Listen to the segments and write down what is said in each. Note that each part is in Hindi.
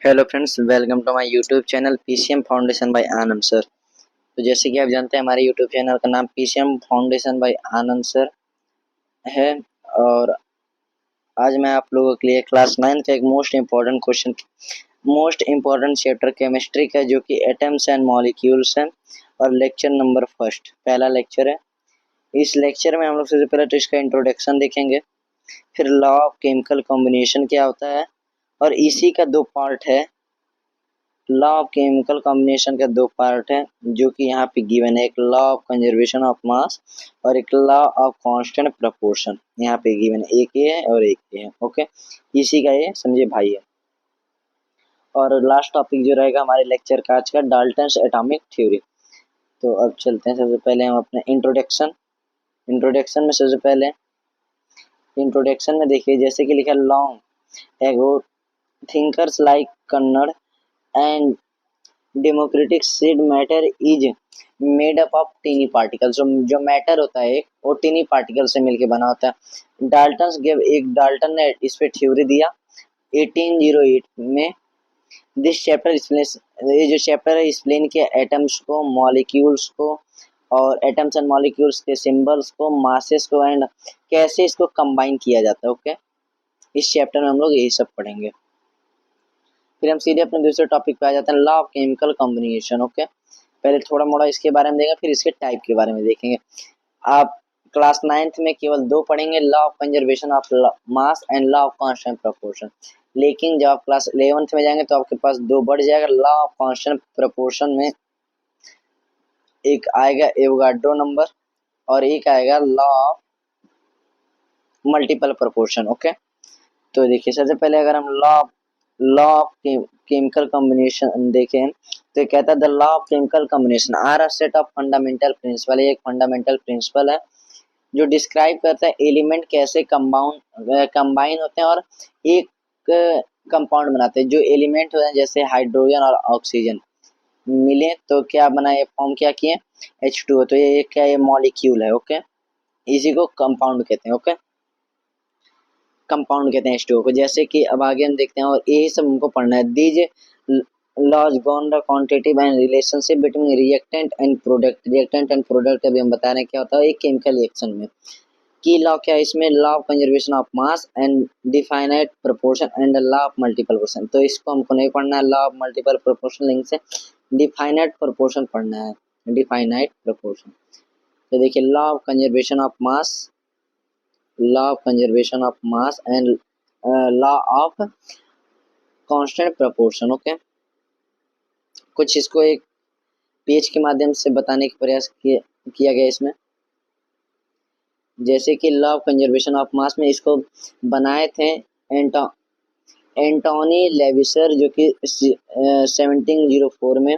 Hello friends, welcome to my YouTube channel PCM foundation by Anand sir. तो जैसे कि आप जानते हैं, हमारे यूट्यूब चैनल का नाम PCM foundation by Anand sir है। और आज मैं आप लोगों के लिए क्लास 9 का एक मोस्ट इम्पोर्टेंट चैप्टर केमिस्ट्री का, जो कि एटम्स एंड मॉलिक्यूल्स है, और लेक्चर नंबर फर्स्ट पहला लेक्चर है। इस लेक्चर में हम लोग सबसे पहले तो इसका इंट्रोडक्शन देखेंगे, फिर लॉ ऑफ केमिकल कॉम्बिनेशन क्या होता है, और इसी का दो पार्ट है। लॉ ऑफ केमिकल कॉम्बिनेशन का दो पार्ट है, जो कि यहाँ पे गिवन है, एक लॉ ऑफ कंजर्वेशन ऑफ मास और एक लॉ ऑफ कांस्टेंट प्रपोर्शन। यहाँ पे गिवन है, एक ये है और एक ये है। ओके, इसी का ये समझे भाई है। और लास्ट टॉपिक जो रहेगा हमारे लेक्चर का आज का, डाल्टन्स एटॉमिक थ्योरी। तो अब चलते हैं, सबसे पहले हम अपने इंट्रोडक्शन में सबसे पहले इंट्रोडक्शन में देखिए, जैसे कि लिखा long ago thinkers like Kanada and democratic said matter is made up of tiny particle. जो मैटर होता है वो टीनी पार्टिकल से मिलके बना होता है। डाल्टन ने इस पे थ्योरी दिया 1808 में। दिस चैप्टर ये जो चैप्टर है एक्सप्लेन किया एटम्स को, मॉलिक्यूल्स को, और एटम्स एंड मॉलिक्यूल्स के सिंबल्स को, मासेस को, एंड कैसे इसको कंबाइन किया जाता है। ओके, इस चैप्टर में हम लोग यही सब पढ़ेंगे। फिर हम सीधे अपने दूसरे टॉपिक पे आ जाते हैं, law of chemical combination. Okay, पहले थोड़ा मोड़ा इसके बारे में देखेंगे, फिर इसके टाइप के बारे में देखेंगे। आप क्लास 9th में केवल दो पढ़ेंगे, law of conservation of mass and law of constant proportion. लेकिन जब आप क्लास 11th में जाएंगे तो आपके पास दो बढ़ जाएगा। लॉ ऑफ कांस्टेंट प्रोपोर्शन में एक आएगा एवोगाड्रो नंबर और एक आएगा law of multiple proportion. Okay, तो देखिए सबसे पहले अगर हम लॉ ऑफ केमिकल कॉम्बिनेशन देखें तो कहता है the law of chemical combination are a set of fundamental principle. एक फंडामेंटल प्रिंसिपल है जो डिस्क्राइब करता है एलिमेंट कैसे कंबाइन होते हैं और एक कंपाउंड बनाते हैं। जो एलिमेंट होते हैं जैसे हाइड्रोजन और ऑक्सीजन मिले तो क्या बना, ये फॉर्म क्या किए, H2O। तो ये क्या, ये मॉलिक्यूल है। ओके, इसी को कंपाउंड कहते हैं। ओके, कंपाउंड कहते हैं H2O को। जैसे कि अब आगे हम देखते हैं और यही सब हमको पढ़ना है। These laws govern the quantitative and relationship between reactant and product अभी हम बता रहे हैं क्या होता है एक केमिकल रिएक्शन में। की लॉ क्या है इसमें, law of conservation of mass and definite proportion and law of multiple proportion. तो इसको हमको नहीं पढ़ना है, law of multiple proportion link से डिफाइनाइट प्रोपोर्शन पढ़ना है, डिफाइनाइट प्रोपोर्शन। तो देखिए law of conservation of mass, law of conservation of mass and law of constant proportion. Okay, कुछ इसको एक पेज के माध्यम से बताने का प्रयास किया गया इसमें। जैसे कि law of conservation of mass में इसको बनाए थे एंटोनी लेविसर, जो कि 1704 में,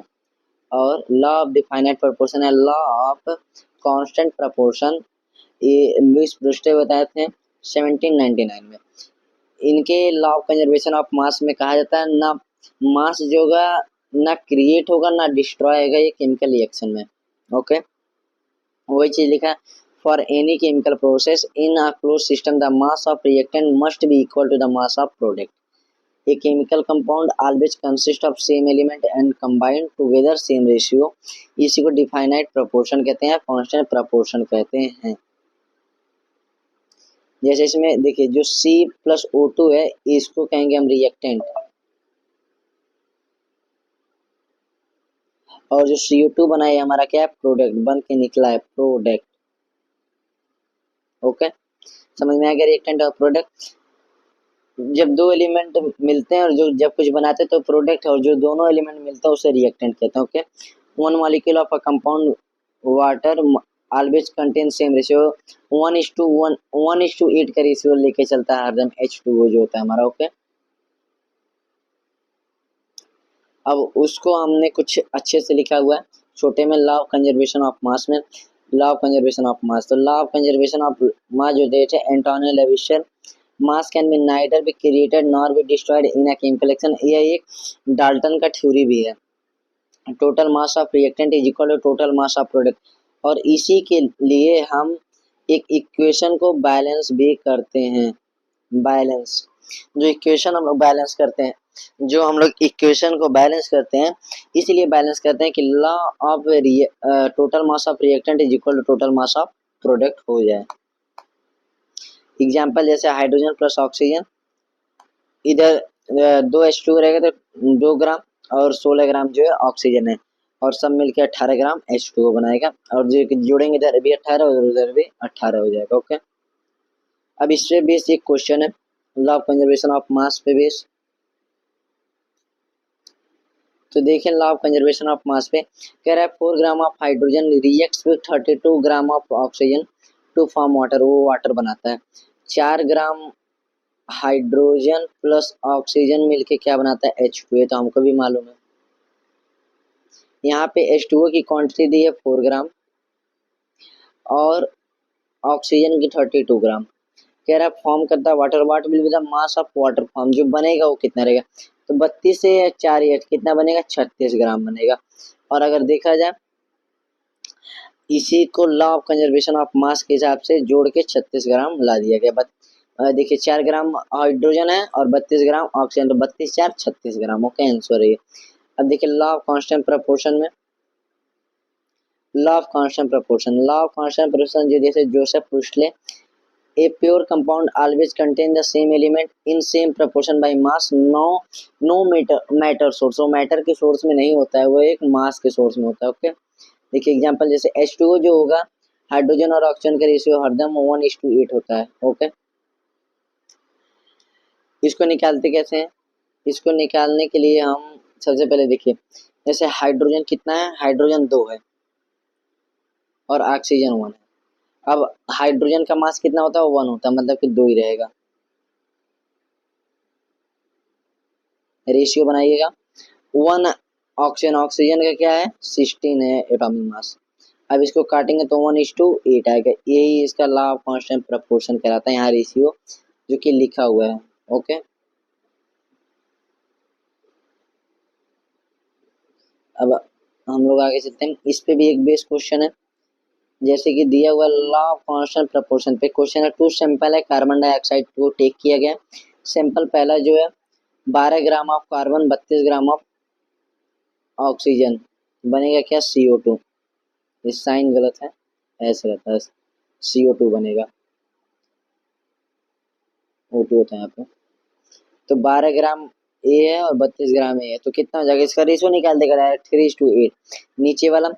और लॉ ऑफ डिफाइनाइट प्रोपोर्शन है लॉ ऑफ कांस्टेंट प्रोपोर्शन, ये लुइस ब्रूस्टर बताए थे 1799 में। इनके law of conservation of mass में कहा जाता है ना मास जो होगा ना क्रिएट होगा ना डिस्ट्रॉय होगा ये केमिकल रिएक्शन में। ओके, वही चीज लिखा है, for any chemical process in a close system the mass of reactant must be equal to the mass of product. A chemical compound always consists of same element and combined together same ratio। इसी को डिफाइनाइट प्रोपोर्शन कहते हैं, कांस्टेंट प्रोपोर्शन कहते हैं। जैसे इसमें देखिए जो C+O2 है इसको कहेंगे हम रिएक्टेंट, और जो CO2 बना है हमारा क्या है, प्रोडक्ट बन के निकला है, प्रोडक्ट। ओके, समझ में आ गया रिएक्टेंट और प्रोडक्ट। जब दो एलिमेंट मिलते हैं और जो जब कुछ बनाते हैं तो प्रोडक्ट, और जो दोनों एलिमेंट मिलते हैं उसे रिएक्टेंट कहते हैं। Okay, one molecule of a compound water always contain same ratio 1:8 का रेशियो लेके चलता है हरदम H2O जो होता है हमारा। ओके, अब उसको हमने कुछ अच्छे से लिखा हुआ है छोटे में, law of conservation of mass में, law of conservation of mass. तो law of conservation of mass जो देते हैं Antoine Lavoisier, mass can be neither be created nor be destroyed in a chemical reaction. यह एक डाल्टन का थ्योरी भी है। Total mass of reactant is equal to total mass of product, और इसी के लिए हम एक इक्वेशन को बैलेंस भी करते हैं, बैलेंस। जो इक्वेशन हम लोग बैलेंस करते हैं, जो हम लोग इक्वेशन को बैलेंस करते हैं, इसलिए बैलेंस करते हैं कि law of total mass of reactant is equal to total mass of product हो जाए। एग्जाम्पल जैसे हाइड्रोजन प्लस ऑक्सीजन, इधर 2H2 रहेगा तो 2 ग्राम और 16 ग्राम जो है ऑक्सीजन है, और सब मिलके 18 ग्राम H2O बनाएगा, और जो जोड़ेंगे इधर भी 18 और उधर भी 18 हो जाएगा। ओके, अब इस पे बेस एक क्वेश्चन है, law of conservation of mass पे बेस। तो देखें law of conservation of mass पे कह रहा है 4 gram of hydrogen reacts with 32 gram of oxygen to form water, वो वाटर बनाता है। 4 ग्राम हाइड्रोजन प्लस ऑक्सीजन मिलके क्या बनाता है H2O, तो हमको भी मालूम है। यहाँ पे H2O की क्वांटिटी दी है 4 ग्राम और ऑक्सीजन की 32 ग्राम। कह रहा है फॉर्म करता है water, what will be the mass of water form, जो बनेगा वो कितना रहेगा, तो 32 से 4 कितना बनेगा, 36 ग्राम बनेगा। और अगर देखा जाए इसी को लॉ ऑफ कंजर्वेशन ऑफ मास के हिसाब से जोड़ के 36 ग्राम ला दिया गया। देखिए 4 ग्राम हाइड्रोजन है और 32 ग्राम ऑक्सीजन, तो 32 4 36 ग्राम। ओके, आंसर है। अब देखिए लॉ ऑफ कांस्टेंट प्रपोर्शन में, law of constant proportion, law of constant proportion जो जैसे Joseph प्रूस्टले, a pure compound always contain the same element in same proportion by mass, no matter source, वो मैटर के सोर्स में नहीं होता है, वो एक मास के सोर्स में होता है। ओके, देखिए एग्जांपल जैसे H2O जो होगा, हाइड्रोजन और ऑक्सीजन का रेशियो हरदम 1:8 होता है। ओके, इसको निकालते कैसे हैं, इसको निकालने के लिए हम सबसे पहले देखिए जैसे हाइड्रोजन कितना है, हाइड्रोजन 2 है और ऑक्सीजन 1 है। अब हाइड्रोजन का मास कितना होता है, 1 होता है, मतलब कि 2 ही रहेगा। रेशियो बनाइएगा 1 ऑक्सीजन, ऑक्सीजन का क्या है 16 है एटॉमिक मास। अब इसको काटेंगे तो 1:8 आएगा, यही इसका लॉ ऑफ कांस्टेंट प्रपोर्शन कहलाता है, यहाँ रेशियो जो कि लिखा हुआ है। ओके, अब हम लोग आगे चलते हैं, इस पे भी एक बेस क्वेश्चन है, जैसे कि दिया हुआ लॉ ऑफ कांस्टेंट प्रपोर्शन पे क्वेश्चन है। 2 सैंपल है कार्बन डाइऑक्साइड को टेक किया गया। सैंपल पहला जो है 12 gram of carbon, 32 gram of oxygen, बनेगा क्या CO2, इस साइन गलत है, ऐसे रहता है, CO2 बनेगा, O2 होता है यहाँ पे। तो 12 ग्राम A है और 32 ग्राम A है, तो कितना हो जाएगा, इसका रेशियो निकाल देगा डायरेक्ट 3:8। नीचे वाला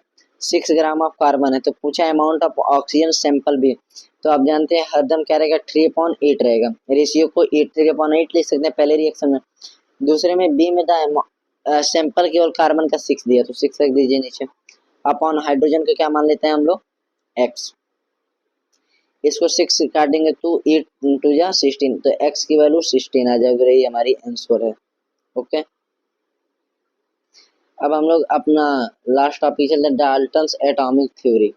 6 ग्राम ऑफ कार्बन है, तो पूछा अमाउंट ऑफ ऑक्सीजन सैंपल भी, तो आप जानते हैं हरदम क्या रहेगा 3/8 रहेगा, रेशियो को 3/8 लिख सकते हैं पहले रिएक्शन में। दूसरे में बी में द सैंपल केवल कार्बन का 6 दिया, तो 6 रख दीजिए नीचे, अपॉन हाइड्रोजन का क्या मान लेते हैं हम लोग x, इसको 6 काटेंगे तो 8 × 16, तो x की वैल्यू 16 आ जाएगी, यही हमारी आंसर है। ओके, अब हम लोग अपना लास्ट टॉपिक चलते हैं, Dalton's atomic theory.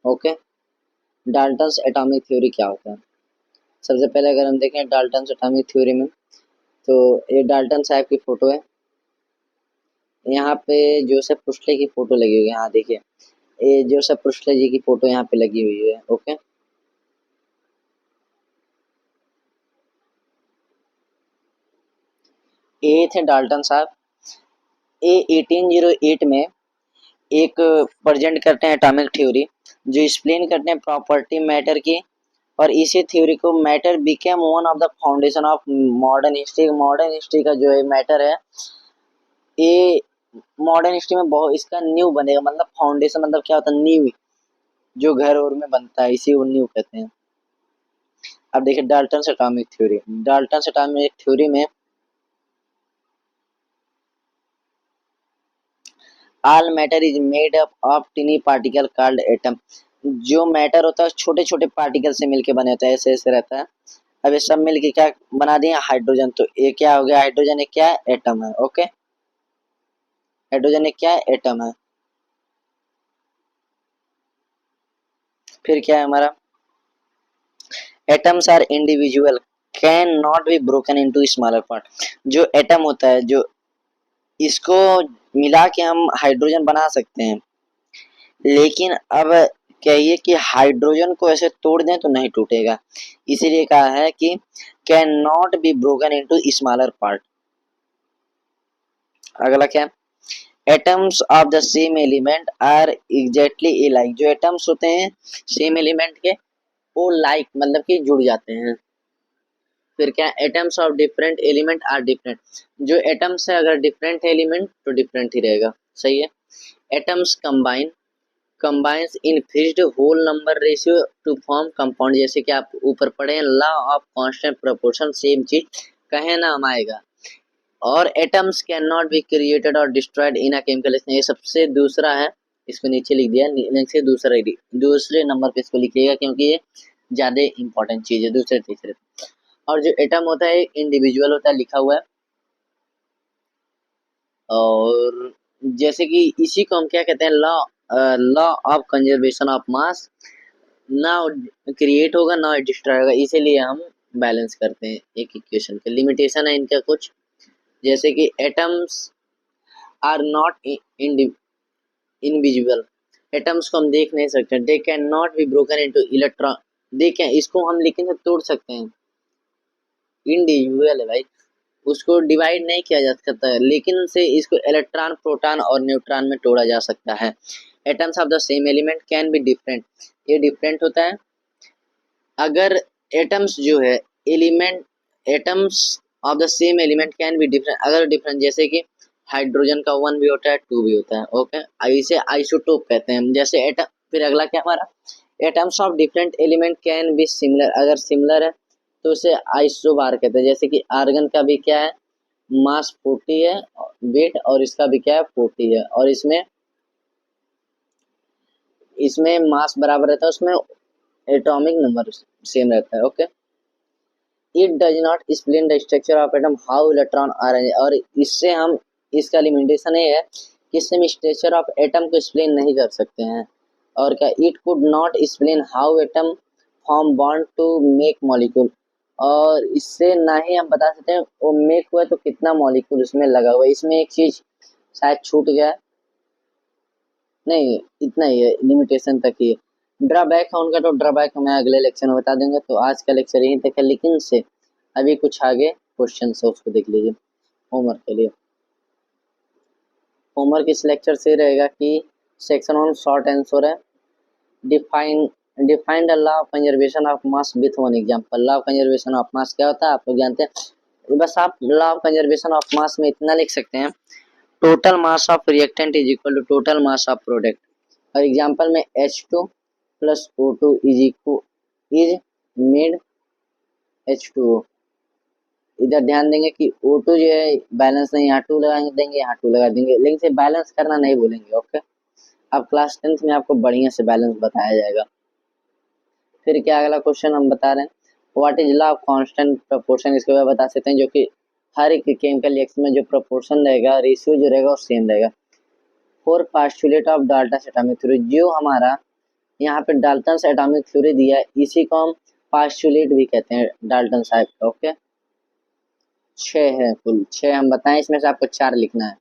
Okay, Dalton's atomic theory क्या होता है, सबसे पहले अगर हम देखें डाल्टन्स एटॉमिक थ्योरी में, तो ये डाल्टन साहब की फोटो है, यहाँ पे जोसेफ प्रूस्टले की फोटो लगी हुई है, यहाँ देखिए ये जोसेफ प्रूस्टले जी की फोटो यहाँ पे लगी हुई है। ओके, ये थे डाल्टन साहब। ये 1808 में एक प्रेजेंट करते हैं एटॉमिक थ्योरी, जो एक्सप्लेन करते हैं प्रॉपर्टी मैटर की, और इसी थ्योरी को matter became one of the foundation of modern history. Modern history का जो है मैटर है, ये मॉडर्न हिस्ट्री में बहुत इसका न्यू बनेगा, मतलब फाउंडेशन मतलब क्या होता है, नींव, जो घर और में बनता है, इसी को न्यू कहते हैं। अब देखिए Dalton atomic theory, Dalton atomic theory में all matter is made up of tiny particle called atom, जो मैटर होता है छोटे छोटे पार्टिकल से मिलके बने होता है, ऐसे ऐसे रहता है। अब ये सब मिलके क्या बना दिए हाइड्रोजन, तो ये क्या हो गया, हाइड्रोजन एक क्या है, एटम है। ओके, हाइड्रोजन एक क्या है, एटम है। फिर क्या है हमारा, atoms are individual can not be broken into smaller part, जो एटम होता है, जो इसको मिला के हम हाइड्रोजन बना सकते हैं, लेकिन अब कहिए कि हाइड्रोजन को ऐसे तोड़ दें तो नहीं टूटेगा, इसीलिए कहा है कि can not be broken into smaller part. अगला क्या, atoms of the same element are exactly alike, जो एटम्स होते हैं सेम एलिमेंट के वो लाइक मतलब कि जुड़ जाते हैं। फिर क्या, atoms of different element are different, जो एटम्स है अगर डिफरेंट एलिमेंट तो डिफरेंट ही रहेगा, सही है। Atoms combines in fixed whole number ratio to form compound, जैसे कि आप ऊपर पढ़े हैं law of constant proportion, same चीज कहे नाम आएगा। और atoms can not be created और destroyed in a chemical reaction, ये सबसे दूसरा है, इसको नीचे लिख दिया, नीचे दूसरे नंबर पे इसको लिखिएगा क्योंकि ये ज्यादा इंपॉर्टेंट चीज है दूसरे तीसरे। और जो एटम होता है इंडिविजुअल होता है, लिखा हुआ है। और जैसे कि इसी को हम क्या कहते हैं, लॉ ऑफ कंजर्वेशन ऑफ मास, ना क्रिएट होगा ना डिस्ट्रॉय होगा, इसीलिए हम बैलेंस करते हैं एक इक्वेशन के। लिमिटेशन है इनका कुछ, जैसे कि atoms are not invisible, atoms को हम देख नहीं सकते, they can not be broken into electron, देखें इसको हम लेकिन तोड़ सकते हैं, इंडिविजुअल है भाई, उसको डिवाइड नहीं किया जा सकता है, लेकिन से इसको इलेक्ट्रॉन प्रोटॉन और न्यूट्रॉन में तोड़ा जा सकता है। Atoms of the same element can be different, ये डिफरेंट होता है अगर एटम्स जो है element, atoms of the same element can be different, अगर डिफरेंट जैसे कि हाइड्रोजन का 1 भी होता है 2 भी होता है, ओके, इसे आइसोटोप कहते हैं। जैसे एटम, फिर अगला क्या हमारा, atoms of different element can be similar, अगर सिमिलर है तो उसे आइसोबार कहते हैं। जैसे कि आर्गन का भी क्या है, मास 40 है वेट, और इसका भी क्या है 40 है, और इसमें इसमें मास बराबर रहता है, उसमें एटॉमिक नंबर सेम रहता है, okay. It does not explain the structure of atom how electron arrange, और इससे हम, इसका लिमिटेशन ये है कि इससे हम स्ट्रक्चर ऑफ एटम को एक्सप्लेन नहीं कर सकते हैं। और क्या, it could not explain how atom form bond to make molecule, और इससे ना ही हम बता सकते हैं वो मेक हुआ तो कितना मॉलिक्यूल उसमें लगा हुआ है। इसमें एक चीज शायद छूट गया, नहीं इतना ही है, लिमिटेशन तक ही है। ड्रॉबैक है उनका, तो ड्रॉबैक मैं अगले लेक्चर में बता देंगे। तो आज का लेक्चर यहीं तक है, लेकिन से अभी कुछ आगे क्वेश्चन है उसको देख लीजिए होमवर्क के लिए। होमवर्क इस लेक्चर से रहेगा कि सेक्शन 1 शॉर्ट आंसर है, define define the law of conservation of mass with one example. Law of conservation of mass क्या होता है आप लोग जानते हैं, बस आप law of conservation of mass में इतना लिख सकते हैं, total mass of reactant is equal to total mass of product. और एग्जांपल में H2 plus O2 is made H2O। इधर ध्यान देंगे कि O2 जो है बैलेंस नहीं, यहाँ 2 लगा देंगे, यहाँ 2 लगा देंगे, लेकिन से बैलेंस करना नहीं बोलेंगे, ओके। अब क्लास 10th में आपको बढ़िया से बैलेंस बताया जाएगा। फिर क्या अगला क्वेश्चन हम बता रहे हैं, what is law of constant proportion, इसके बारे में बता सकते हैं, जो कि हर एक केमिकल रिएक्शन में जो प्रोपोर्शन रहेगा, रेशियो जो रहेगा वो सेम रहेगा। Four postulate of Dalton atomic theory, जो हमारा यहाँ पे डाल्टन एटॉमिक थ्योरी दिया है, इसी को हम पास्टुलेट भी कहते हैं डाल्टन साहब का, ओके। 6 है, कुल 6 हम बताएं, इसमें से आपको 4 लिखना है।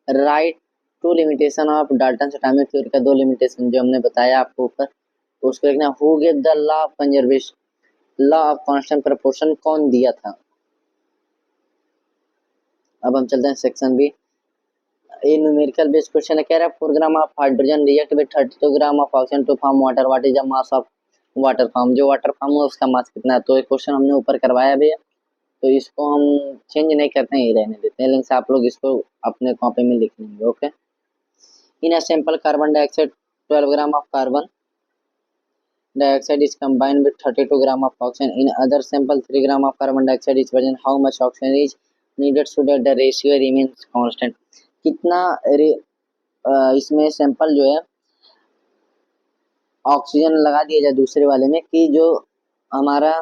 Write two limitation of Dalton atomic theory का 2 लिमिटेशन जो हमने बताया आपको ऊपर, उसको लिखना। Who gave the law of conservation, law of constant proportion कौन दिया था। अब हम चलते हैं सेक्शन बी। ये न्यूमेरिकल बेस्ड क्वेश्चन है, कह रहा है 4 gram of hydrogen react with 32 gram of oxygen to form water, what is the mass of water form, जो वाटर फॉर्म है उसका मास कितना है। तो ये क्वेश्चन हमने ऊपर करवाया भी है, तो इसको हम चेंज नहीं करते हैं, ये रहने देते हैं, लेकिन आप लोग इसको अपने कॉपी में लिख लेंगे, okay. In a sample carbon dioxide 12 gram of carbon dioxide is combined with 32 gram of oxygen. In other sample 3 gram of carbon dioxide is present. How much oxygen is needed so that the ratio remains constant, कितना इसमें सैंपल जो है ऑक्सीजन लगा दिया जाए दूसरे वाले में, कि जो हमारा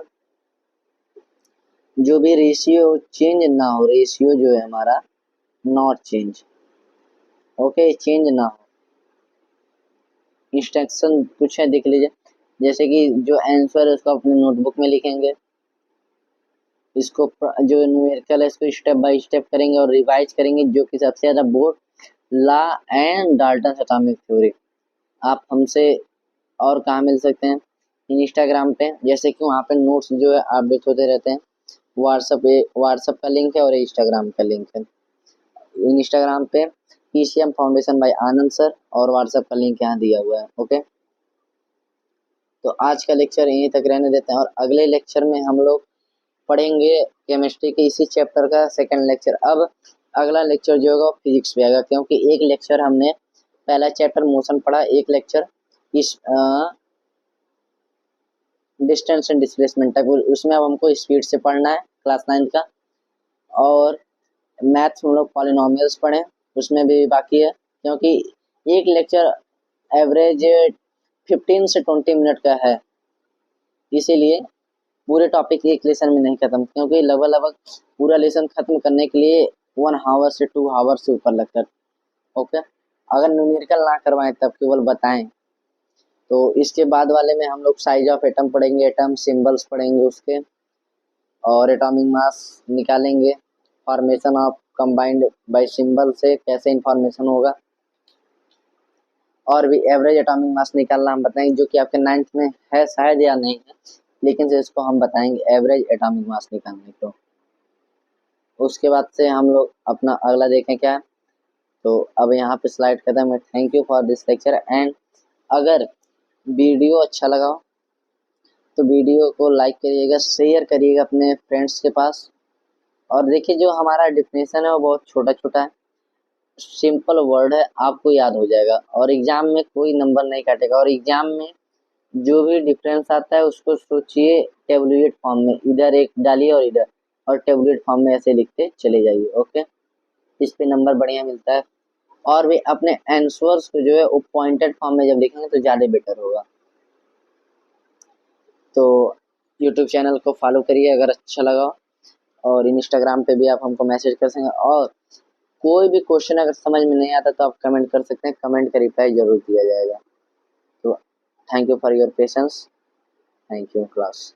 जो भी रेशियो चेंज ना हो, रेशियो जो है हमारा नॉट चेंज, ओके, चेंज ना हो। इंस्ट्रक्शन कुछ है देख लीजिए, जैसे कि जो आंसर है उसको अपने नोटबुक में लिखेंगे, इसको जो न्यूमेरिकल है इसको स्टेप बाय स्टेप करेंगे और रिवाइज करेंगे, जो कि सबसे ज़्यादा board law and Dalton atomic theory. आप हमसे और कहाँ मिल सकते हैं? इंस्टाग्राम पे, जैसे कि वहाँ पे नोट्स जो है अपडेट होते रहते हैं। व्हाट्सएप का लिंक है और इंस्टाग्राम का लिंक है। इंस्टाग्राम पे PCM foundation by Anand sir और व्हाट्सएप का लिंक यहाँ दिया हुआ है। ओके, तो आज का लेक्चर यहीं तक रहने देते हैं और अगले लेक्चर में हम लोग पढ़ेंगे केमिस्ट्री के इसी चैप्टर का सेकंड लेक्चर। अब अगला लेक्चर जो होगा फिजिक्स पे आएगा, क्योंकि एक लेक्चर हमने पहला चैप्टर मोशन पढ़ा, एक लेक्चर इस डिस्टेंस एंड डिस्प्लेसमेंट तक, उसमें अब हमको स्पीड से पढ़ना है क्लास 9 का। और मैथ्स हम लोग पॉलिनोमियल्स पढ़े, उसमें भी बाकी है, क्योंकि एक लेक्चर एवरेज 15 से 20 मिनट का है, इसीलिए पूरे टॉपिक एक लेसन में नहीं खत्म, क्योंकि लगभग पूरा लेसन खत्म करने के लिए 1 आवर से 2 आवर से ऊपर लगता है। ओके, अगर न्यूमेरिकल ना करवाएं तब केवल बताएं। तो इसके बाद वाले में हम लोग साइज ऑफ एटम पढ़ेंगे, एटम सिंबल्स पढ़ेंगे उसके, और एटॉमिक मास निकालेंगे, formation of combined bye symbol से कैसे इंफॉर्मेशन होगा, और भी एवरेज एटॉमिक मास निकालना हम बताएंगे, जो कि आपके 9th में है शायद या नहीं है, लेकिन से इसको हम बताएंगे एवरेज एटॉमिक मास निकालने को। उसके बाद से हम लोग अपना अगला देखें क्या है। तो अब यहाँ पे स्लाइड खत्म है। Thank you for this lecture. And अगर वीडियो अच्छा लगा हो तो वीडियो को लाइक करिएगा, शेयर करिएगा अपने फ्रेंड्स के पास। और देखिए, जो हमारा डिफिनेशन है वो बहुत छोटा छोटा है, सिंपल वर्ड है, आपको याद हो जाएगा और एग्जाम में कोई नंबर नहीं काटेगा। और एग्जाम में जो भी डिफरेंस आता है उसको सोचिए टेबुलेट फॉर्म में, इधर एक डालिए और इधर, और टेबुलेट फॉर्म में ऐसे लिखते चले जाइए। ओके, इस पे नंबर बढ़िया मिलता है। और भी अपने आंसर्स को जो है वो पॉइंटेड फॉर्म में जब लिखेंगे तो ज़्यादा बेटर होगा। तो यूट्यूब चैनल को फॉलो करिए अगर अच्छा लगा, और इंस्टाग्राम पे भी आप हमको मैसेज कर सकते हैं। और कोई भी क्वेश्चन अगर समझ में नहीं आता तो आप कमेंट कर सकते हैं, कमेंट का रिप्लाई जरूर दिया जाएगा। तो thank you for your patience. Thank you class.